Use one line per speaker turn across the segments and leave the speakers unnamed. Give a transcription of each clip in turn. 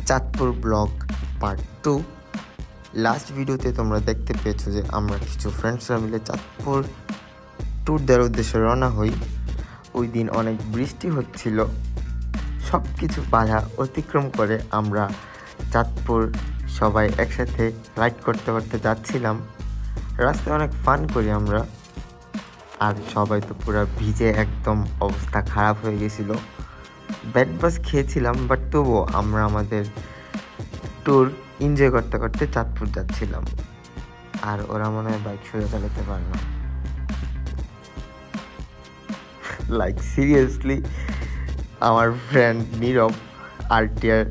Chandpur blog part 2। Last ভিডিওতে তোমরা দেখতে পেয়েছো যে আমরা কিছু ফ্রেন্ডসরা মিলে চাঁদপুর ট্যুর দেওয়ার উদ্দেশ্যে রওনা হই। ওই দিন অনেক বৃষ্টি হচ্ছিল, সব কিছু বাধা অতিক্রম করে আমরা চাঁদপুর সবাই একসাথে রাইড করতে করতে যাচ্ছিলাম। রাস্তায় অনেক ফান করি আমরা, আর সবাই তো পুরো ভিজে একদম অবস্থা খারাপ হয়ে গেছিলো। ব্যাড বাস খেয়েছিলাম, বাট তবুও আমরা আমাদের ট্যুর এনজয় করতে করতে চাঁদপুর যাচ্ছিলাম। আর ওরা মনে হয় বাইক সোজা চালাতে পারে না, লাইক সিরিয়াসলি। আমার ফ্রেন্ড নীরব RTR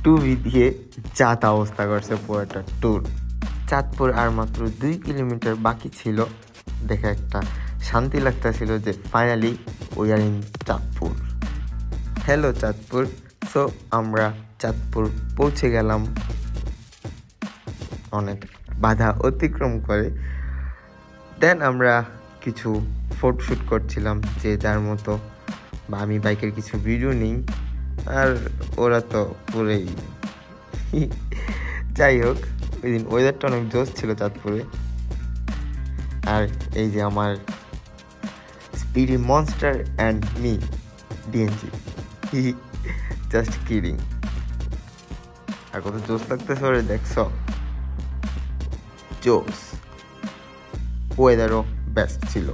2V দিয়ে যাত অবস্থা করছে পুরোটা ট্যুর। চাঁদপুর আর মাত্র 2 কিলোমিটার বাকি ছিল। দেখে একটা শান্তি লাগতেছিল যে finally we are in Chandpur. Hello Chandpur. So আমরা চাঁদপুর পৌঁছে গেলাম অনেক বাধা অতিক্রম করে। দেন আমরা কিছু ফটোশ্যুট করছিলাম যে যার মতো, বা আমি বাইকের কিছু ভিডিও নিই, আর ওরা তো পুরোই যাই হোক, ওই দিন ওয়েদারটা অনেক জোশ ছিল চাঁদপুরে। আর এই যে আমার speedy monster and me DNG, just kidding. আর কত জোশ লাগতেছে ওরে, দেখছো? জোস। ওয়েদারও বেস্ট ছিল।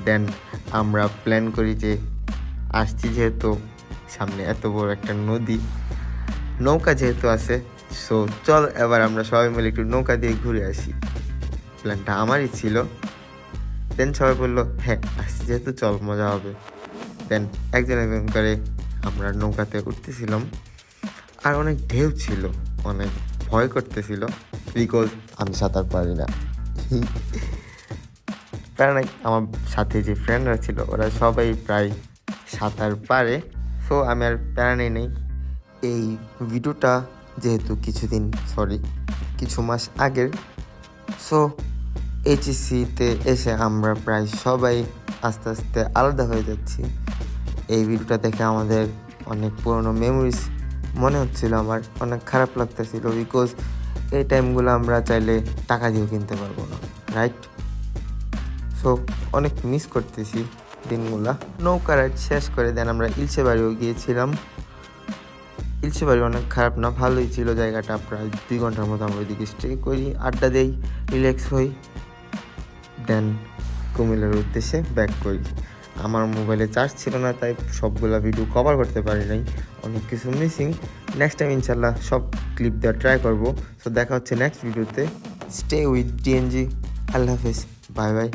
দেন আমরা প্ল্যান করি যে আসছি যেহেতু সামনে এত বড় একটা নদী, নৌকা যেহেতু আছে, সো চল এবার আমরা সবাই মিলে একটু নৌকা দিয়ে ঘুরে আসি। প্ল্যানটা আমারই ছিল। দেন সবাই বললো হ্যাঁ আসছি যেহেতু চল, মজা হবে। দেন একজন একজন করে আমরা নৌকাতে উঠতেছিলাম, আর অনেক ঢেউ ছিল, অনেক ভয় করতেছিল, বিকজ আমি সাঁতার পারি না। প্রায় নাই, আমার সাথে যে ফ্রেন্ডরা ছিল ওরা সবাই প্রায় সাঁতার পারে, সো আমি আর প্যারা নেই। এই ভিডিওটা যেহেতু কিছু মাস আগের, সো HECতে এসে আমরা প্রায় সবাই আস্তে আস্তে আলাদা হয়ে যাচ্ছি। এই ভিডিওটা দেখে আমাদের অনেক পুরনো মেমোরিজ মনে হচ্ছিল, আমার অনেক খারাপ লাগতেছিল, বিকজ এই টাইমগুলো আমরা চাইলে টাকা দিয়েও কিনতে পারবো না, রাইট? সো অনেক মিস করতেছি দিনগুলা। নৌকা রাইড শেষ করে দেন আমরা ইলশে বাড়িও গিয়েছিলাম। ইলশে বাড়ি অনেক খারাপ না, ভালোই ছিল জায়গাটা। প্রায় 2 ঘন্টার মতো আমরা ওইদিকে স্টে করি, আড্ডা দেই, রিল্যাক্স হই। দেন কুমিল্লার উদ্দেশ্যে ব্যাক করি। আমার মোবাইলে চার্জ ছিল না, তাই সবগুলা ভিডিও কভার করতে পারি নাই, অনেক কিছু মিসিং। নেক্সট টাইম ইনশাল্লাহ সব ক্লিপ দেওয়ার ট্রাই করবো। সো দেখা হচ্ছে নেক্সট ভিডিওতে। Stay with DNG। আল্লাহ হাফেজ, বাই বাই।